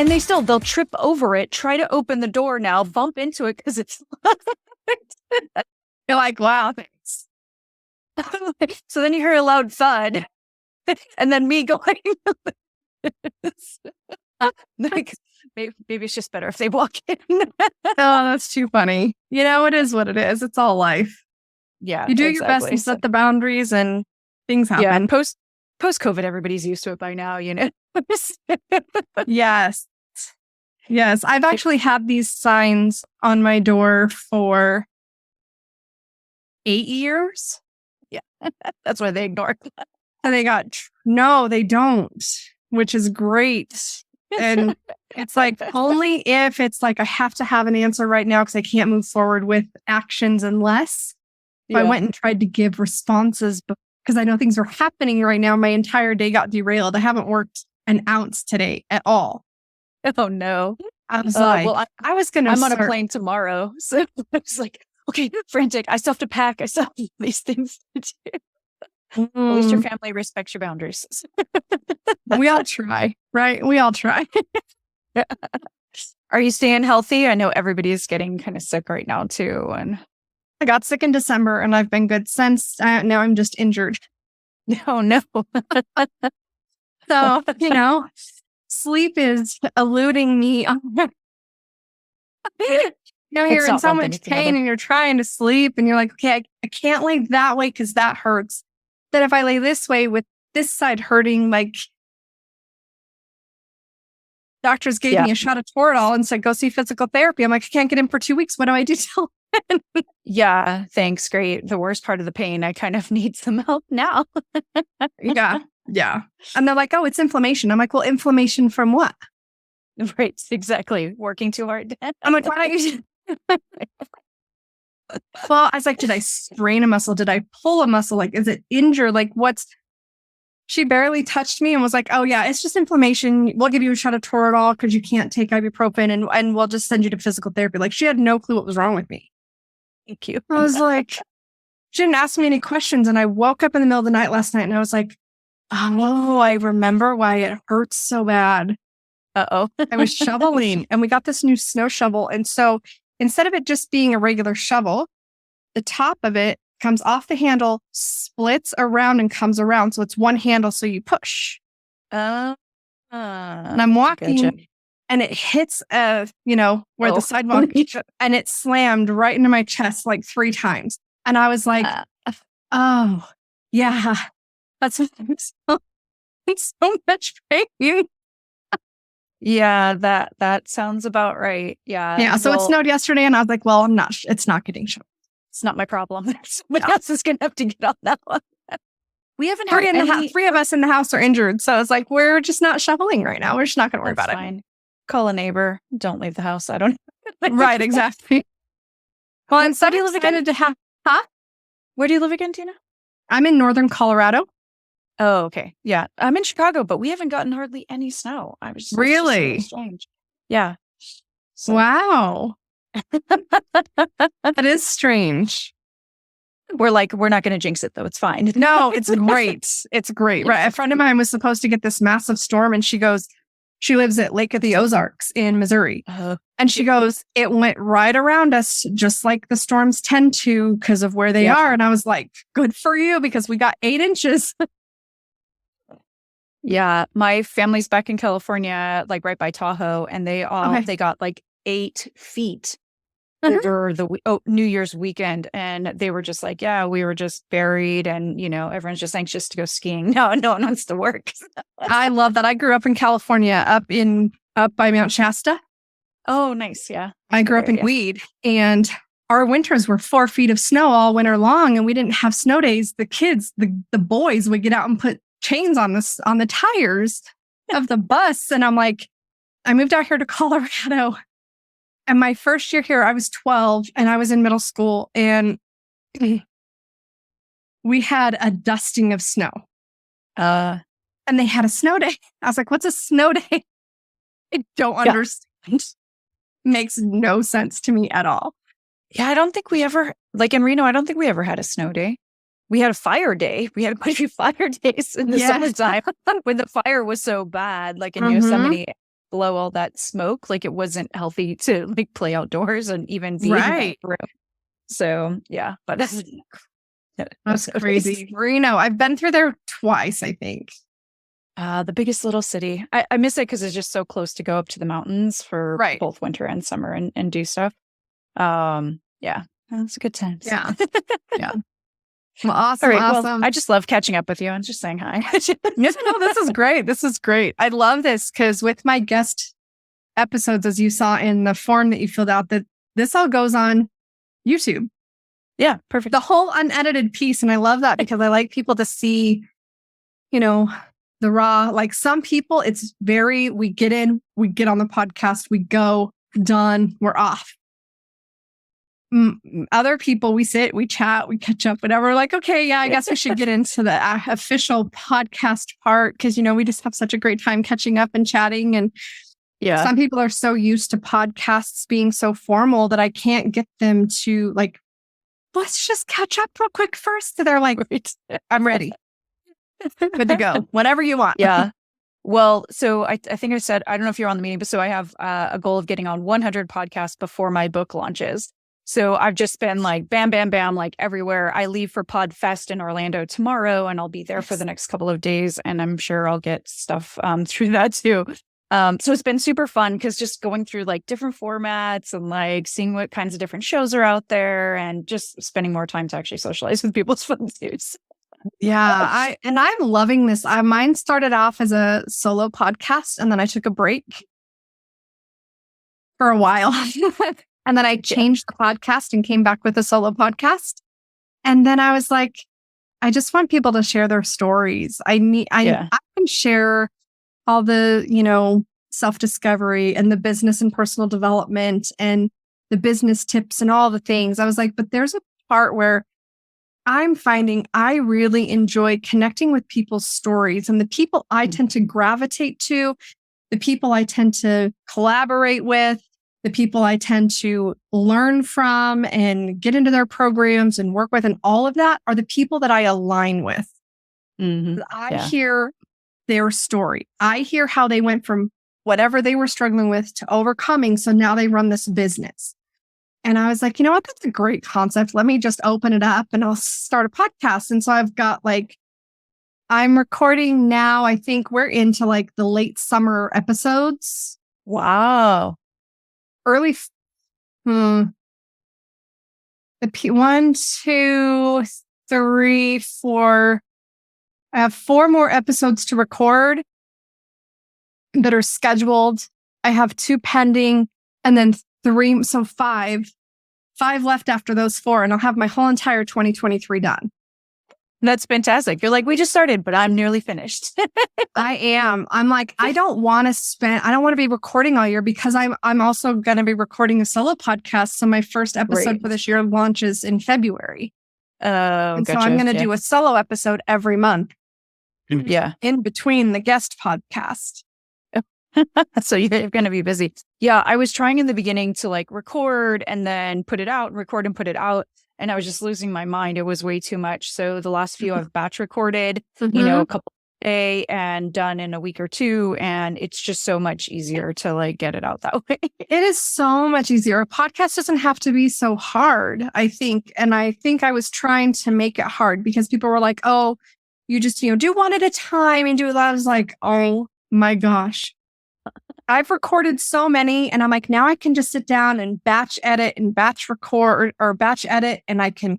And they'll trip over it, try to open the door now, bump into it because it's You're like, wow, thanks. So then you hear a loud thud and then me going, like, maybe it's just better if they walk in. Oh, that's too funny. It is what it is. It's all life. Yeah. You do your best and set the boundaries and things happen. Yeah. And post-COVID, everybody's used to it by now, Yes. Yes. I've actually had these signs on my door for 8 years. Yeah. That's why they ignore it. And no, they don't, which is great. And it's like, only if it's like, I have to have an answer right now because I can't move forward with actions unless I went and tried to give responses because I know things are happening right now. My entire day got derailed. I haven't worked an ounce today at all. Oh, no. I was I'm on a plane tomorrow. So I was like, okay, frantic. I still have to pack. I still have these things to do. At least your family respects your boundaries. We all try, right? We all try. Are you staying healthy? I know everybody is getting kind of sick right now too. And I got sick in December and I've been good since. Now I'm just injured. Oh, no. So, sleep is eluding me. You're in so much pain and you're trying to sleep and you're like, okay, I can't lay that way because that hurts. Then if I lay this way with this side hurting, like doctors gave me a shot of Toradol and said, go see physical therapy. I'm like, I can't get in for 2 weeks. What do I do till then? Yeah, thanks. Great. The worst part of the pain, I kind of need some help now. Yeah. And they're like, oh, it's inflammation. I'm like, well, inflammation from what? Right. Exactly. Working too hard. I'm like, why don't you? Well, I was like, did I strain a muscle? Did I pull a muscle? Like, is it injured? Like, she barely touched me and was like, oh yeah, it's just inflammation. We'll give you a shot of Toradol because you can't take ibuprofen and we'll just send you to physical therapy. Like, she had no clue what was wrong with me. Thank you. I was like, she didn't ask me any questions. And I woke up in the middle of the night last night and I was like, oh, I remember why it hurts so bad. Uh-oh. I was shoveling and we got this new snow shovel. And so instead of it just being a regular shovel, the top of it comes off the handle, splits around and comes around. So it's one handle. So you push. And I'm walking and it hits, where the sidewalk and it slammed right into my chest like 3 times. And I was like, oh, yeah, that's it's so much pain. Yeah, that sounds about right. Yeah. Yeah. So it snowed yesterday and I was like, well, it's not getting shoveled. It's not my problem. Somebody else is going to have to get on that one. We haven't had 3 of us in the house are injured. So it's like, we're just not shoveling right now. We're just not going to worry about it. Call a neighbor. Don't leave the house. I don't know. Right, exactly. Well, I'm so excited to have... Huh? Where do you live again, Tina? I'm in northern Colorado. Oh, okay. Yeah. I'm in Chicago, but we haven't gotten hardly any snow. Really? It's strange. Yeah. So. Wow. That is strange. We're not going to jinx it though. It's fine. No, it's great. It's great. Right. A friend of mine was supposed to get this massive storm and she lives at Lake of the Ozarks in Missouri. And she goes, it went right around us, just like the storms tend to because of where they are. And I was like, good for you because we got 8 inches. Yeah. My family's back in California, like right by Tahoe. And they got like 8 feet over the New Year's weekend. And they were just like, yeah, we were just buried. And, everyone's just anxious to go skiing. No one wants to work. I love that. I grew up in California, up by Mount Shasta. Oh, nice. Yeah. I grew up in Weed and our winters were 4 feet of snow all winter long. And we didn't have snow days. The kids, the boys would get out and put chains on the tires of the bus. And I'm like, I moved out here to Colorado. And my first year here, I was 12 and I was in middle school and we had a dusting of snow. And they had a snow day. I was like, what's a snow day? I don't understand. Makes no sense to me at all. Yeah, I don't think we ever, like in Reno, I don't think we ever had a snow day. We had a fire day. We had quite a few fire days in the summertime when the fire was so bad, like in Yosemite. blow all that smoke. Like it wasn't healthy to like play outdoors and even be in that room. So yeah, but that's crazy. Reno, I've been through there twice, I think. The biggest little city. I miss it because it's just so close to go up to the mountains for both winter and summer and do stuff. Yeah, it's a good time. Yeah. Yeah. Well, awesome. All right, awesome. Well, I just love catching up with you. I'm just saying hi. No, this is great. This is great. I love this because with my guest episodes, as you saw in the form that you filled out, that this all goes on YouTube. Yeah, perfect. The whole unedited piece. And I love that because I like people to see, the raw, like some people, it's very, we get in, we get on the podcast, we go, done, we're off. Other people, we sit, we chat, we catch up, whatever. We're like, okay, yeah, I guess we should get into the official podcast part because, we just have such a great time catching up and chatting. And some people are so used to podcasts being so formal that I can't get them to like, let's just catch up real quick first. So they're like, I'm ready. Good to go. Whatever you want. Yeah. Well, so I think I said, I don't know if you're on the meeting, but so I have a goal of getting on 100 podcasts before my book launches. So I've just been like, bam, bam, bam, like everywhere. I leave for PodFest in Orlando tomorrow and I'll be there for the next couple of days. And I'm sure I'll get stuff through that too. So it's been super fun because just going through like different formats and like seeing what kinds of different shows are out there and just spending more time to actually socialize with people's fun suits. Yeah, I'm loving this. Mine started off as a solo podcast and then I took a break for a while. And then I changed the podcast and came back with a solo podcast. And then I was like, I just want people to share their stories. I can share all the, self-discovery and the business and personal development and the business tips and all the things. I was like, but there's a part where I'm finding I really enjoy connecting with people's stories and the people I tend to gravitate to, the people I tend to collaborate with, the people I tend to learn from and get into their programs and work with. And all of that are the people that I align with. Mm-hmm. I hear their story. I hear how they went from whatever they were struggling with to overcoming. So now they run this business. And I was like, you know what? That's a great concept. Let me just open it up and I'll start a podcast. And so I've got I'm recording now. I think we're into like the late summer episodes. Wow. Early. The 1, 2, 3, 4. I have 4 more episodes to record that are scheduled. I have 2 pending and then 3. So 5 left after those 4. And I'll have my whole entire 2023 done. That's fantastic. You're like, we just started, but I'm nearly finished. I am. I'm like, I don't want to be recording all year because I'm also going to be recording a solo podcast. So my first episode for this year launches in February. And so I'm going to do a solo episode every month. Yeah. In between the guest podcast. So you're going to be busy. Yeah. I was trying in the beginning to like record and then put it out, record and put it out. And I was just losing my mind. It was way too much. So the last few I've batch recorded, a couple a day and done in a week or 2. And it's just so much easier to like get it out that way. It is so much easier. A podcast doesn't have to be so hard, I think. And I think I was trying to make it hard because people were like, oh, you just, do one at a time and do that. I was like, oh my gosh. I've recorded so many and I'm like, now I can just sit down and batch edit and batch record or batch edit and I can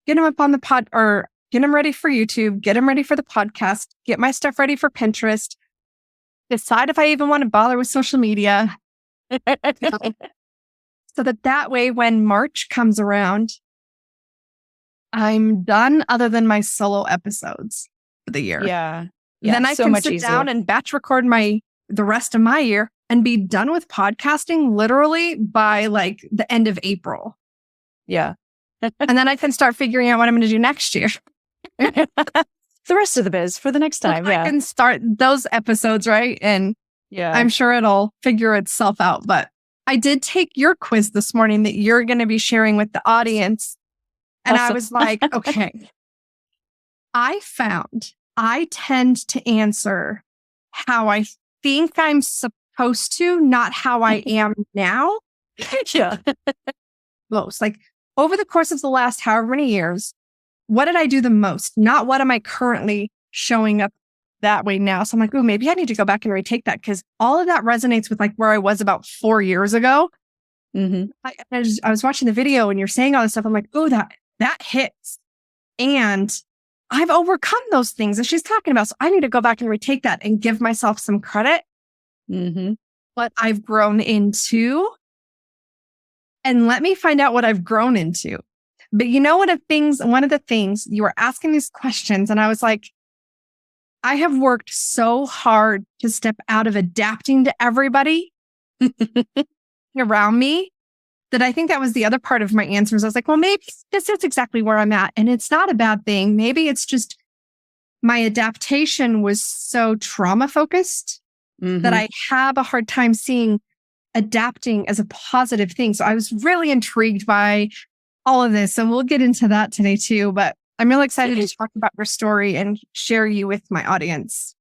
get them up on the pod or get them ready for YouTube, get them ready for the podcast, get my stuff ready for Pinterest, decide if I even want to bother with social media. So that way, when March comes around, I'm done other than my solo episodes for the year. Yeah. Then I can sit down and batch record the rest of my year and be done with podcasting literally by like the end of April. Yeah. And then I can start figuring out what I'm going to do next year. The rest of the biz for the next time. I can start those episodes, right? And I'm sure it'll figure itself out. But I did take your quiz this morning that you're going to be sharing with the audience. And awesome. I was like, okay, I found I tend to answer how I think I'm supposed supposed to, not how I am now. Yeah. Most like over the course of the last however many years, what did I do the most? Not what am I currently showing up that way now. So I'm like, oh, maybe I need to go back and retake that because all of that resonates with like where I was about 4 years ago. Mm-hmm. I was watching the video and you're saying all this stuff. I'm like, oh, that hits. And I've overcome those things that she's talking about. So I need to go back and retake that and give myself some credit. Mm-hmm. What I've grown into. And let me find out what I've grown into. But you know what? One of the things you were asking these questions, and I was like, I have worked so hard to step out of adapting to everybody around me that I think that was the other part of my answers. I was like, well, maybe this is exactly where I'm at. And it's not a bad thing. Maybe it's just my adaptation was so trauma focused that I have a hard time seeing adapting as a positive thing. So I was really intrigued by all of this. And we'll get into that today too. But I'm really excited to talk about your story and share you with my audience.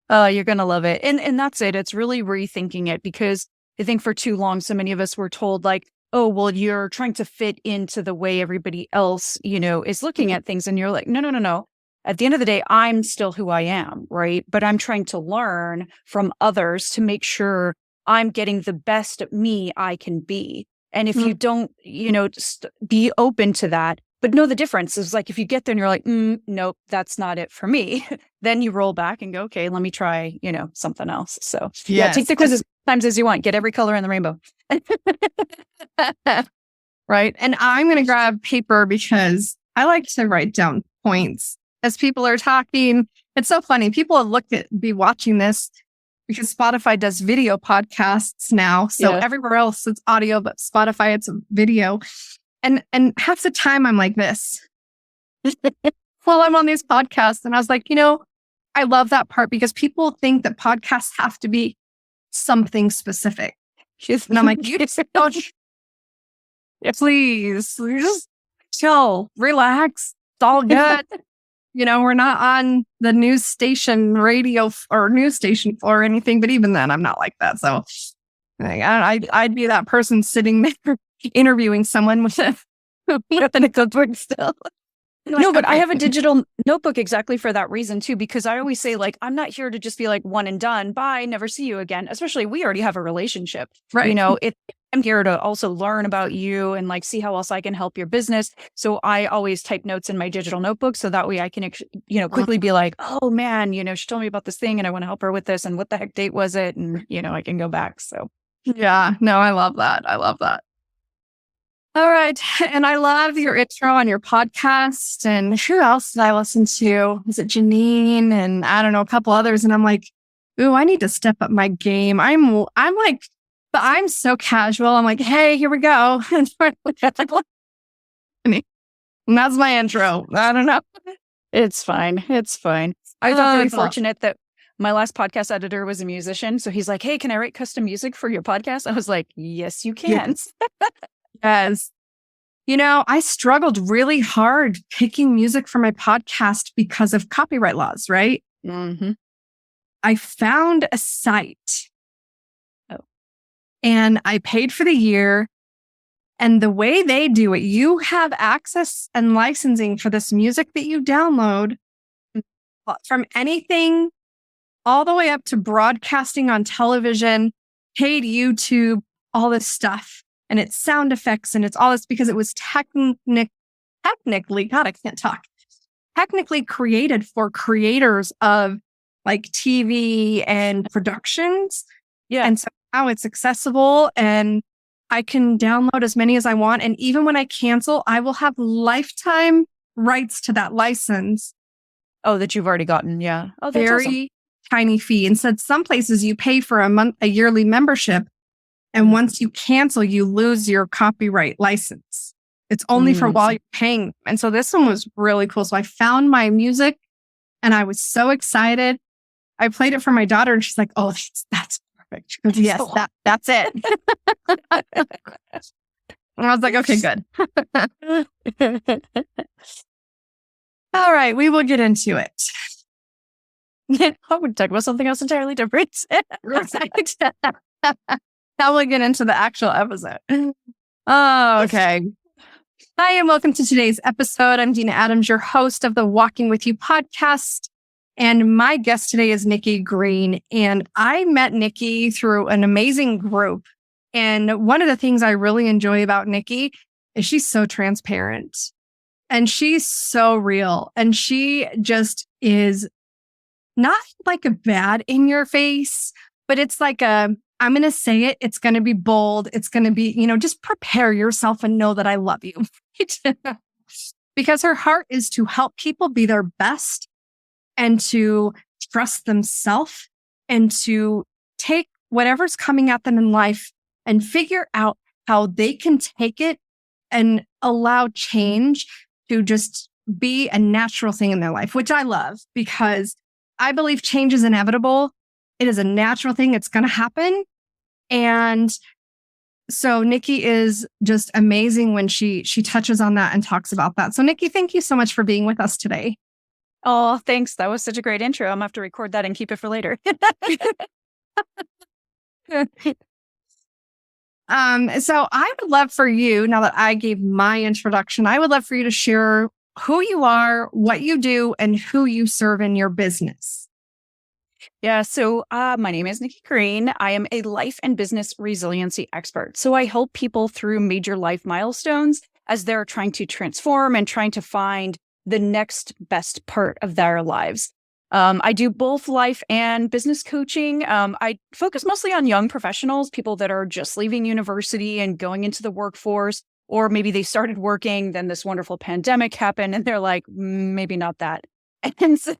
Oh, you're going to love it. And that's it. It's really rethinking it because I think for too long, so many of us were told like, oh, well, you're trying to fit into the way everybody else, is looking at things. And you're like, no. At the end of the day, I'm still who I am, right? But I'm trying to learn from others to make sure I'm getting the best me I can be. And if you don't, just be open to that, but know the difference is like, if you get there and you're like, nope, that's not it for me. Then you roll back and go, okay, let me try, something else. So take the quiz as many times as you want. Get every color in the rainbow. Right. And I'm going to grab paper because I like to write down points as people are talking. It's so funny. People will be watching this because Spotify does video podcasts now. So everywhere else it's audio, but Spotify, it's a video. And half the time I'm like this while I'm on these podcasts. And I was like, I love that part because people think that podcasts have to be something specific. And I'm like, you just don't, please, just chill, relax. It's all good. We're not on the news station radio or news station or anything, but even then I'm not like that. So I'd be that person sitting there interviewing someone with a notebook still. No, but I have a digital notebook exactly for that reason too, because I always say like, I'm not here to just be like one and done. Bye, never see you again. Especially we already have a relationship, right? I'm here to also learn about you and like see how else I can help your business. So I always type notes in my digital notebook so that way I can, quickly be like, oh man, she told me about this thing and I want to help her with this. And what the heck date was it? And, I can go back. So yeah, no, I love that. All right. And I love your intro on your podcast. And who else did I listen to? Was it Janine? And I don't know, a couple others. And I'm like, ooh, I need to step up my game. I'm like, but I'm so casual. I'm like, hey, here we go. And that's my intro. I don't know. It's fine. I felt very fortunate that my last podcast editor was a musician. So he's like, hey, can I write custom music for your podcast? I was like, yes, you can. Yes. I struggled really hard picking music for my podcast because of copyright laws, right? Mm-hmm. I found a site and I paid for the year. And the way they do it, you have access and licensing for this music that you download from anything all the way up to broadcasting on television, paid YouTube, all this stuff. And it's sound effects and it's all this because it was technically, God, I can't talk, technically created for creators of like TV and productions. Yeah. And so now it's accessible and I can download as many as I want. And even when I cancel, I will have lifetime rights to that license. Oh, that you've already gotten. Yeah. Oh, that's very awesome. Tiny fee. And said some places you pay for a yearly membership. And once you cancel, you lose your copyright license. It's only for while you're paying. And so this one was really cool. So I found my music and I was so excited. I played it for my daughter and she's like, oh, that's perfect. She goes, yes, that's it. And I was like, okay, good. All right, we will get into it. I would talk about something else entirely different. Now we'll get into the actual episode. Oh, okay. Hi, and welcome to today's episode. I'm Dina Adams, your host of the Walking With You podcast. And my guest today is Nikki Green. And I met Nikki through an amazing group. And one of the things I really enjoy about Nikki is she's so transparent and she's so real. And she just is not like a bad in your face, but it's like I'm going to say it. It's going to be bold. It's going to be, just prepare yourself and know that I love you. Because her heart is to help people be their best and to trust themselves and to take whatever's coming at them in life and figure out how they can take it and allow change to just be a natural thing in their life, which I love because I believe change is inevitable. It is a natural thing. It's going to happen. And so Nikki is just amazing when she touches on that and talks about that. So Nikki, thank you so much for being with us today. Oh, thanks. That was such a great intro. I'm going to have to record that and keep it for later. So I would love for you, now that I gave my introduction, I would love for you to share who you are, what you do, and who you serve in your business. Yeah. So my name is Nikki Green. I am a life and business resiliency expert. So I help people through major life milestones as they're trying to transform and trying to find the next best part of their lives. I do both life and business coaching. I focus mostly on young professionals, people that are just leaving university and going into the workforce, or maybe they started working, then this wonderful pandemic happened and they're like, maybe not that. And so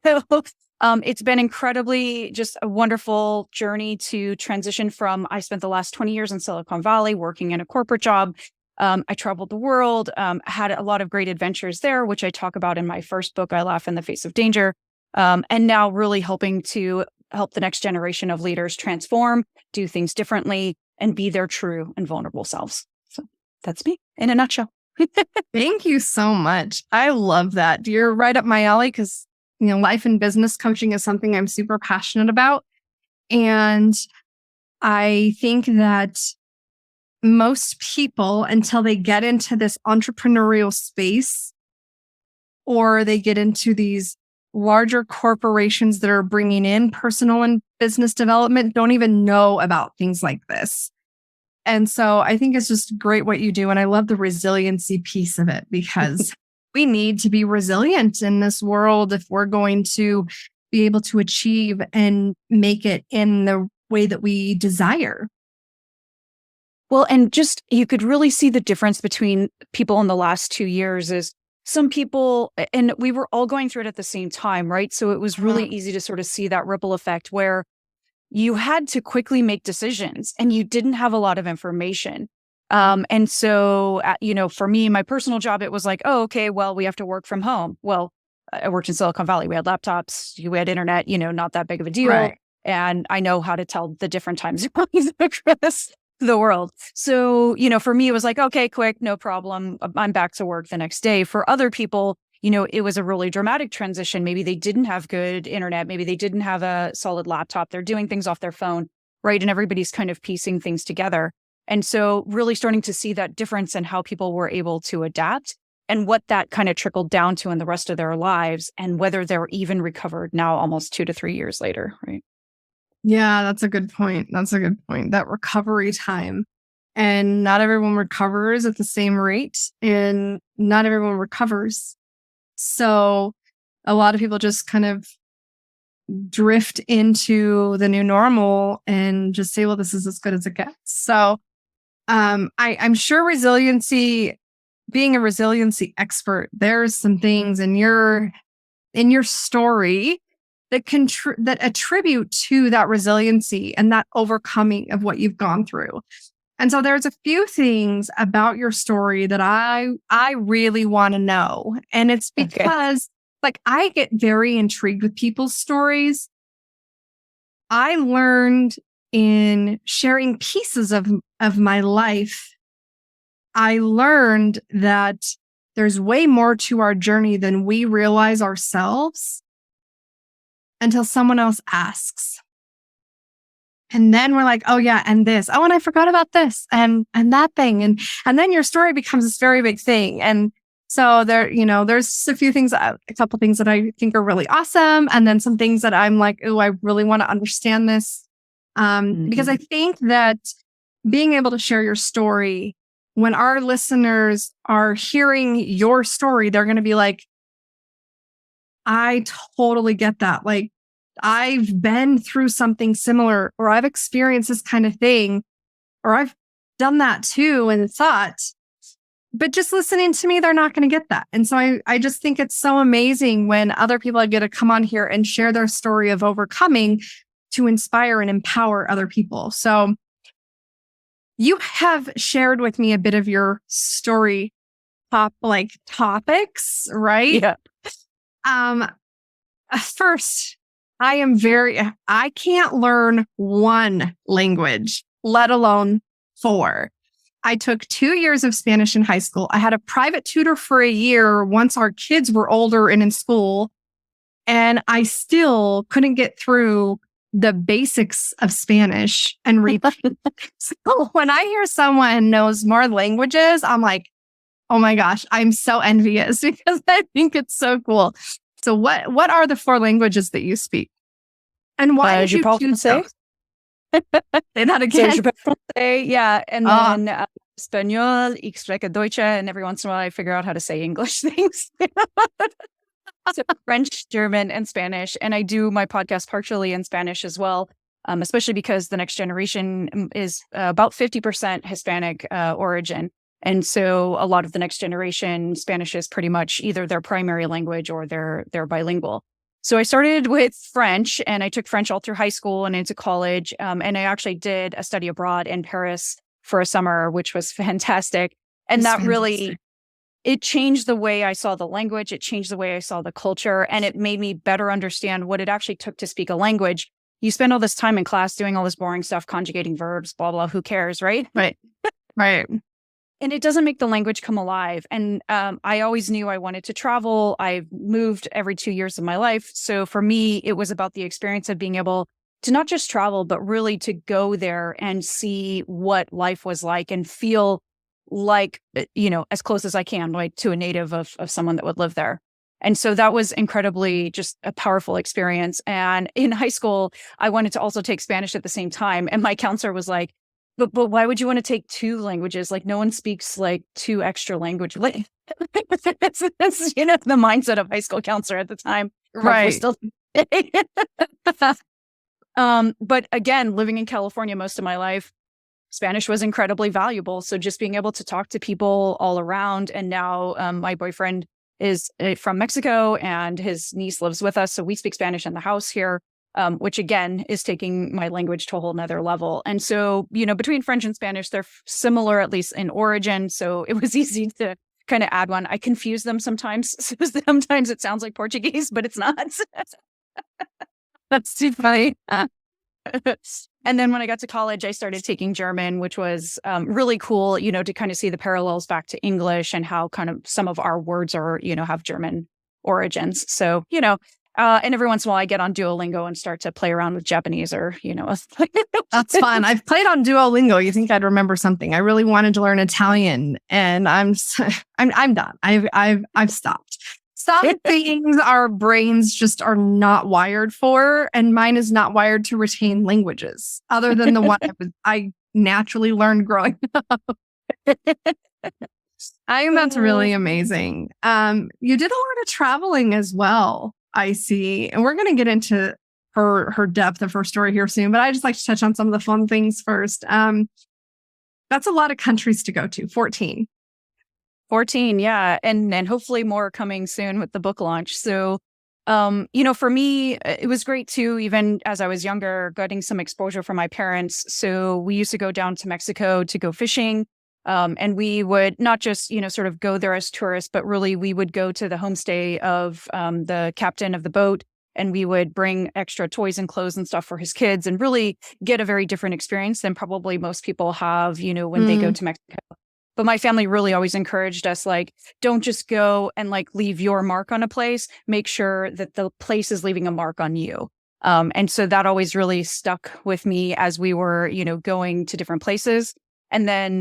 it's been incredibly just a wonderful journey to transition from, I spent the last 20 years in Silicon Valley working in a corporate job. I traveled the world, had a lot of great adventures there, which I talk about in my first book, I Laugh in the Face of Danger. And now really helping to help the next generation of leaders transform, do things differently, and be their true and vulnerable selves. So that's me in a nutshell. Thank you so much. I love that. You're right up my alley because, life and business coaching is something I'm super passionate about. And I think that most people, until they get into this entrepreneurial space or they get into these larger corporations that are bringing in personal and business development, don't even know about things like this. And so I think it's just great what you do. And I love the resiliency piece of it because we need to be resilient in this world if we're going to be able to achieve and make it in the way that we desire. Well, and just you could really see the difference between people in the last 2 years is some people, and we were all going through it at the same time, right? So it was really easy to sort of see that ripple effect where you had to quickly make decisions and you didn't have a lot of information. And so, for me, my personal job, it was like, oh, okay, well, we have to work from home. Well, I worked in Silicon Valley. We had laptops, we had internet, not that big of a deal. Right. And I know how to tell the different time zones across the world. So, for me, it was like, okay, quick, no problem. I'm back to work the next day. For other people, it was a really dramatic transition. Maybe they didn't have good internet. Maybe they didn't have a solid laptop. They're doing things off their phone, right? And everybody's kind of piecing things together. And so really starting to see that difference in how people were able to adapt and what that kind of trickled down to in the rest of their lives and whether they're even recovered now almost 2 to 3 years later, right? Yeah, that's a good point. That recovery time. And not everyone recovers at the same rate and not everyone recovers. So a lot of people just kind of drift into the new normal and just say, well, this is as good as it gets. So I'm sure being a resiliency expert, there's some things in your story that attribute to that resiliency and that overcoming of what you've gone through. And so there's a few things about your story that I really want to know. And it's because I get very intrigued with people's stories. I learned in sharing pieces of my life, I learned that there's way more to our journey than we realize ourselves. until someone else asks. And then we're like, oh yeah, and this. Oh, and I forgot about this and that thing. And then your story becomes this very big thing. And so there's a couple things that I think are really awesome. And then some things that I'm like, oh, I really want to understand this. Because I think that being able to share your story, when our listeners are hearing your story, they're going to be like, I totally get that. Like, I've been through something similar, or I've experienced this kind of thing, or I've done that too and thought, but just listening to me, they're not going to get that. And so I just think it's so amazing when other people get to come on here and share their story of overcoming to inspire and empower other people. So you have shared with me a bit of your story topics, right? Yeah. First, I can't learn one language, let alone 4. I took 2 years of Spanish in high school. I had a private tutor for a year once our kids were older and in school. And I still couldn't get through the basics of Spanish and read. So when I hear someone knows more languages, I'm like, oh my gosh, I'm so envious because I think it's so cool. So what are the 4 languages that you speak? And why did you choose those? Say that again. So yeah. And then Espanol, ich spreche Deutsche, and every once in a while I figure out how to say English things. So French, German, and Spanish. And I do my podcast partially in Spanish as well, especially because the next generation is about 50% Hispanic origin. And so a lot of the next generation, Spanish is pretty much either their primary language or they're bilingual. So I started with French, and I took French all through high school and into college. And I actually did a study abroad in Paris for a summer, which was fantastic. And that really, it changed the way I saw the language. It changed the way I saw the culture, and it made me better understand what it actually took to speak a language. You spend all this time in class doing all this boring stuff, conjugating verbs, blah, blah, who cares, right? Right. Right. And it doesn't make the language come alive. And I always knew I wanted to travel. I moved every 2 years of my life. So for me, it was about the experience of being able to not just travel, but really to go there and see what life was like and feel like, as close as I can, like to a native of someone that would live there. And so that was incredibly just a powerful experience. And in high school, I wanted to also take Spanish at the same time. And my counselor was like, but why would you want to take 2 languages? Like, no one speaks like 2 extra languages. Like, it's the mindset of high school counselor at the time. Right. Still. But again, living in California most of my life, Spanish was incredibly valuable. So just being able to talk to people all around. And now my boyfriend is from Mexico and his niece lives with us. So we speak Spanish in the house here. Which again is taking my language to a whole nother level. And so, between French and Spanish, they're similar, at least in origin. So it was easy to kind of add one. I confuse them sometimes. So sometimes it sounds like Portuguese, but it's not. That's too funny. And then when I got to college, I started taking German, which was really cool, to kind of see the parallels back to English and how kind of some of our words are, have German origins. So, and every once in a while I get on Duolingo and start to play around with Japanese or, That's fun. I've played on Duolingo. You think I'd remember something? I really wanted to learn Italian, and I'm done. I've stopped. Some things our brains just are not wired for, and mine is not wired to retain languages other than the one I naturally learned growing up. I think that's really amazing. You did a lot of traveling as well, I see. And we're going to get into her depth of her story here soon, but I just like to touch on some of the fun things first. That's a lot of countries to go to, 14. 14, yeah. And hopefully more coming soon with the book launch. So, for me, it was great too, even as I was younger, getting some exposure from my parents. So we used to go down to Mexico to go fishing. And we would not just, sort of go there as tourists, but really we would go to the homestay of the captain of the boat, and we would bring extra toys and clothes and stuff for his kids and really get a very different experience than probably most people have, when they go to Mexico. But my family really always encouraged us, like, don't just go and like leave your mark on a place. Make sure that the place is leaving a mark on you. And so that always really stuck with me as we were, going to different places. And then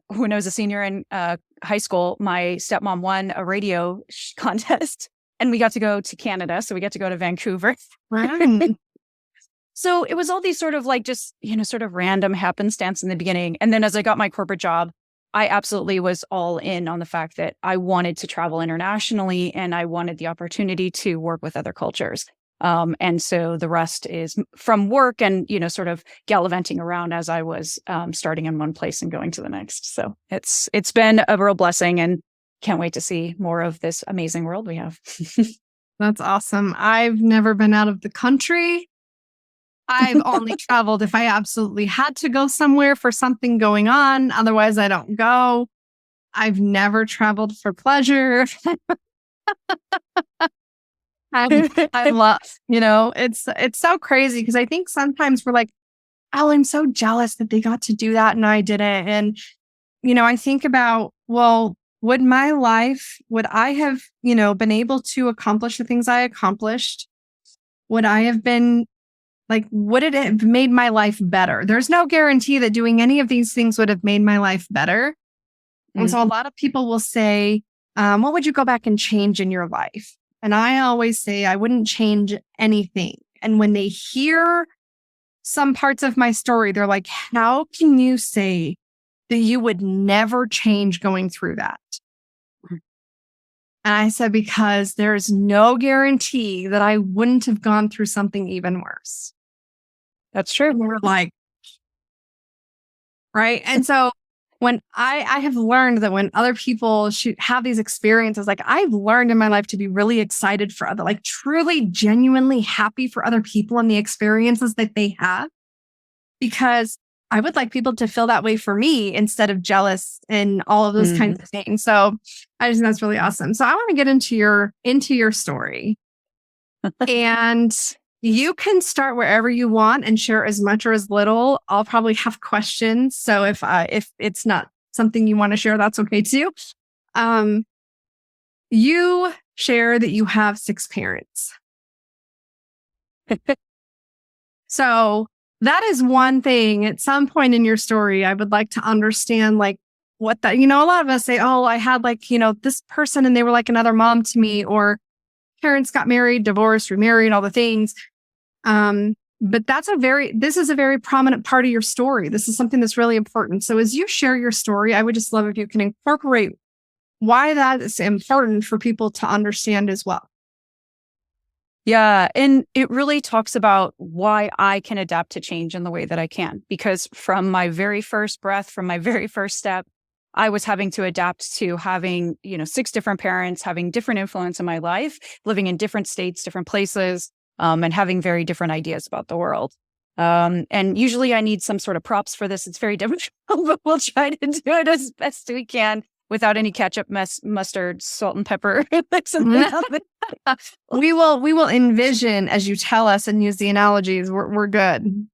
when I was a senior in high school, my stepmom won a radio contest and we got to go to Canada. So we got to go to Vancouver. Right. So it was all these sort of like just, sort of random happenstance in the beginning. And then as I got my corporate job, I absolutely was all in on the fact that I wanted to travel internationally and I wanted the opportunity to work with other cultures. And so the rest is from work and, sort of gallivanting around as I was starting in one place and going to the next. So it's been a real blessing and can't wait to see more of this amazing world we have. That's awesome. I've never been out of the country. I've only traveled if I absolutely had to go somewhere for something going on. Otherwise, I don't go. I've never traveled for pleasure. I love, it's so crazy because I think sometimes we're like, oh, I'm so jealous that they got to do that and I didn't. And, I think about, well, would I have, been able to accomplish the things I accomplished? Would I have been would it have made my life better? There's no guarantee that doing any of these things would have made my life better. Mm-hmm. And so a lot of people will say, what would you go back and change in your life? And I always say I wouldn't change anything. And when they hear some parts of my story, they're like, how can you say that you would never change going through that? And I said, because there is no guarantee that I wouldn't have gone through something even worse. That's true. And we're like, right. And so when I have learned that when other people have these experiences, like I've learned in my life to be really excited for other, like truly genuinely happy for other people and the experiences that they have, because I would like people to feel that way for me instead of jealous and all of those kinds of things. So I just think that's really awesome. So I want to get into your story. And you can start wherever you want and share as much or as little. I'll probably have questions. So if it's not something you want to share, that's okay too. You share that you have 6 parents. So that is one thing at some point in your story, I would like to understand what that, a lot of us say, oh, I had this person and they were like another mom to me, or parents got married, divorced, remarried, all the things. But this is a very prominent part of your story. This is something that's really important. So as you share your story, I would just love if you can incorporate why that is important for people to understand as well. Yeah. And it really talks about why I can adapt to change in the way that I can, because from my very first breath, from my very first step, I was having to adapt to having, 6 different parents, having different influence in my life, living in different states, different places, and having very different ideas about the world. And usually I need some sort of props for this. It's very difficult, but we'll try to do it as best we can without any ketchup, mustard, salt and pepper. We will envision as you tell us and use the analogies. We're good.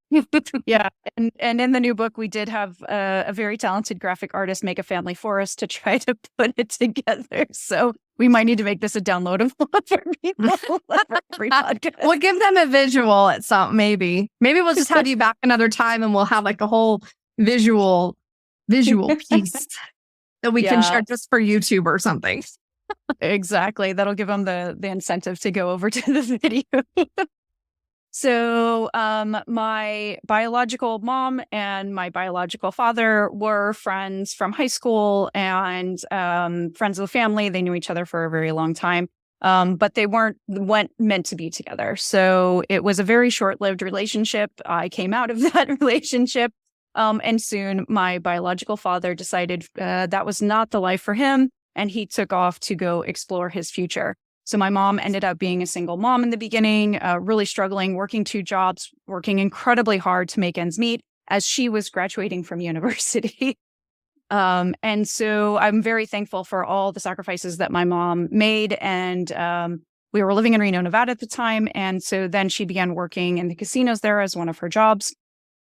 Yeah. And in the new book, we did have a very talented graphic artist make a family forest to try to put it together. So we might need to make this a downloadable for people. For every podcast. We'll give them a visual at some, maybe we'll just have you back another time and we'll have like a whole visual piece that we can share just for YouTube or something. Exactly. That'll give them the incentive to go over to the video. So my biological mom and my biological father were friends from high school and friends of the family. They knew each other for a very long time, but they weren't meant to be together. So it was a very short-lived relationship. I came out of that relationship. And soon my biological father decided that was not the life for him. And he took off to go explore his future. So my mom ended up being a single mom in the beginning, really struggling, working 2 jobs, working incredibly hard to make ends meet as she was graduating from university. And so I'm very thankful for all the sacrifices that my mom made. And we were living in Reno, Nevada at the time. And so then she began working in the casinos there as one of her jobs.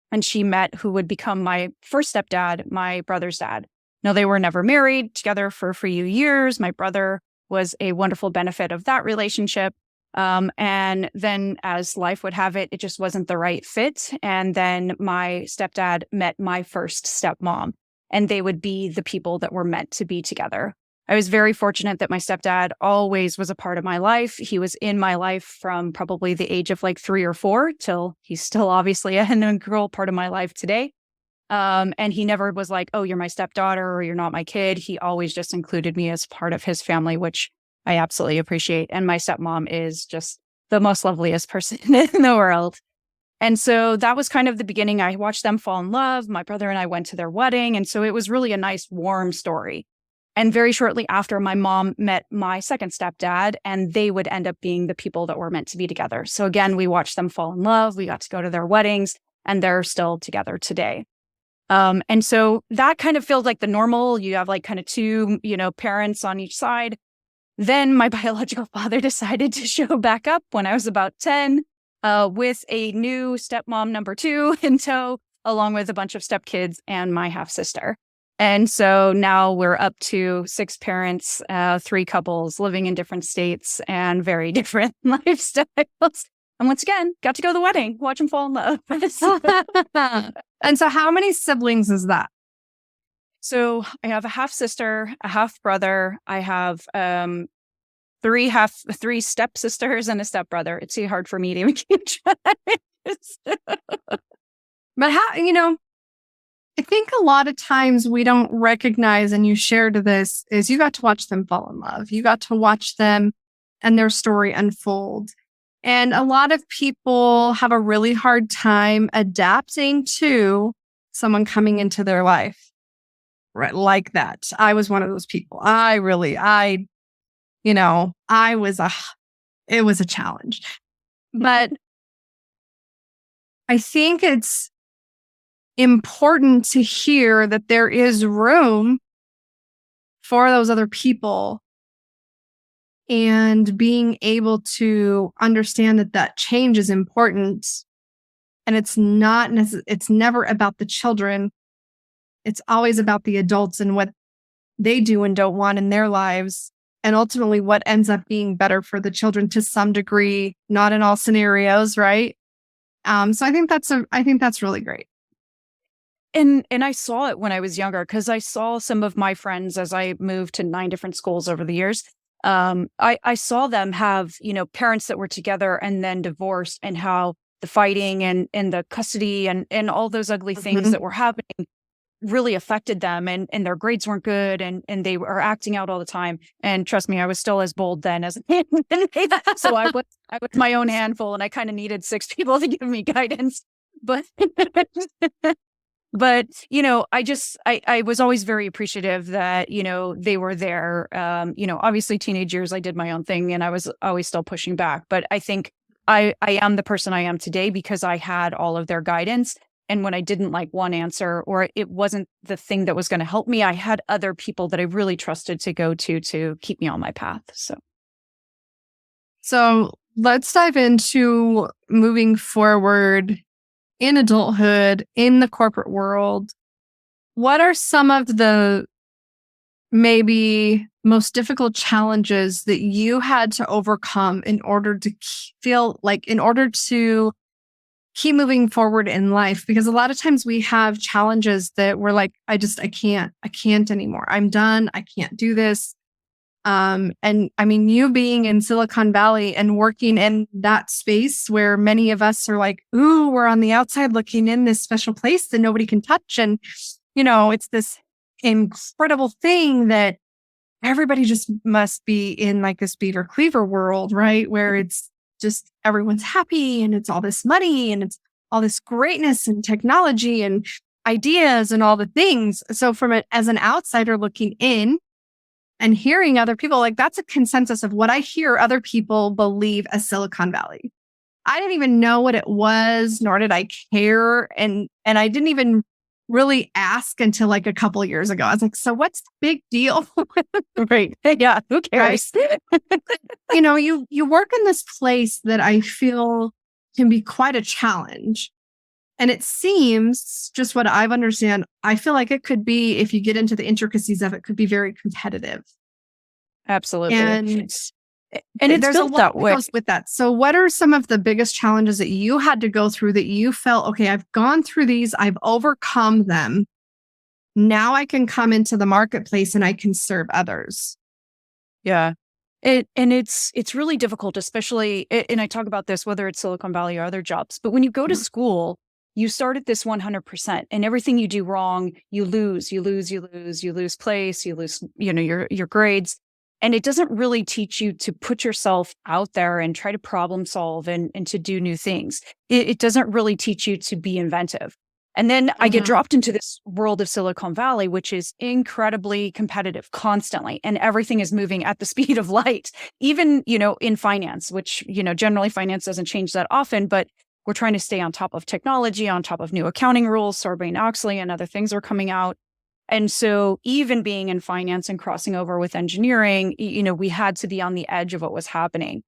And she met who would become my first stepdad, my brother's dad. Now, they were never married, together for a few years. My brother was a wonderful benefit of that relationship. And then as life would have it, it just wasn't the right fit. And then my stepdad met my first stepmom, and they would be the people that were meant to be together. I was very fortunate that my stepdad always was a part of my life. He was in my life from probably the age of like 3 or 4 till he's still obviously an integral part of my life today. And he never was like, oh, you're my stepdaughter or you're not my kid. He always just included me as part of his family, which I absolutely appreciate. And my stepmom is just the most loveliest person in the world. And so that was kind of the beginning. I watched them fall in love. My brother and I went to their wedding. And so it was really a nice, warm story. And very shortly after, my mom met my second stepdad, and they would end up being the people that were meant to be together. So again, we watched them fall in love. We got to go to their weddings, and they're still together today. And so that kind of feels like the normal. You have like kind of 2, parents on each side. Then my biological father decided to show back up when I was about 10 with a new stepmom number 2 in tow, along with a bunch of stepkids and my half sister. And so now we're up to 6 parents, 3 couples living in different states and very different lifestyles. And once again, got to go to the wedding, watch them fall in love. And so how many siblings is that? So I have a half sister, a half brother. I have 3 stepsisters and a stepbrother. It's too hard for me to even keep track. But I think a lot of times we don't recognize, and you shared this, is you got to watch them fall in love. You got to watch them and their story unfold. And a lot of people have a really hard time adapting to someone coming into their life, right? Like that. I was one of those people. It was a challenge. But I think it's important to hear that there is room for those other people, and being able to understand that change is important. And it's never about the children. It's always about the adults and what they do and don't want in their lives. And ultimately what ends up being better for the children to some degree, not in all scenarios, right? So I think that's really great. And I saw it when I was younger, because I saw some of my friends as I moved to 9 different schools over the years. I saw them have, parents that were together and then divorced, and how the fighting and the custody and all those ugly things that were happening really affected them, and their grades weren't good, and they were acting out all the time. And trust me, I was still as bold then as so I was my own handful, and I kind of needed 6 people to give me guidance. But But, I was always very appreciative that, they were there. Obviously teenage years, I did my own thing and I was always still pushing back. But I think I am the person I am today because I had all of their guidance. And when I didn't like one answer, or it wasn't the thing that was going to help me, I had other people that I really trusted to go to keep me on my path. So let's dive into moving forward in adulthood, in the corporate world. What are some of the maybe most difficult challenges that you had to overcome in order to keep moving forward in life? Because a lot of times we have challenges that we're like, I can't anymore. I'm done. I can't do this. And I mean, you being in Silicon Valley and working in that space where many of us are like, ooh, we're on the outside looking in this special place that nobody can touch. And, it's this incredible thing that everybody just must be in, like this Beaver Cleaver world, right? Where it's just everyone's happy and it's all this money and it's all this greatness and technology and ideas and all the things. So as an outsider looking in, and hearing other people, like that's a consensus of what I hear other people believe as Silicon Valley. I didn't even know what it was, nor did I care. And I didn't even really ask until like a couple of years ago. I was like, so what's the big deal? Right. Yeah. Who cares? Right? You work in this place that I feel can be quite a challenge. And it seems, just what I've understand, I feel like it could be, if you get into the intricacies of it, could be very competitive. Absolutely. And it's there's built that way. Goes with that. So what are some of the biggest challenges that you had to go through that you felt, okay, I've gone through these, I've overcome them. Now I can come into the marketplace and I can serve others. Yeah. It's really difficult, especially, and I talk about this, whether it's Silicon Valley or other jobs, but when you go to school, you start at this 100% and everything you do wrong, you lose place, you lose, your grades. And it doesn't really teach you to put yourself out there and try to problem solve and to do new things. It doesn't really teach you to be inventive. And then I get dropped into this world of Silicon Valley, which is incredibly competitive constantly. And everything is moving at the speed of light, even, in finance, which, generally finance doesn't change that often, but we're trying to stay on top of technology, on top of new accounting rules, Sarbanes-Oxley and other things are coming out. And so even being in finance and crossing over with engineering, we had to be on the edge of what was happening.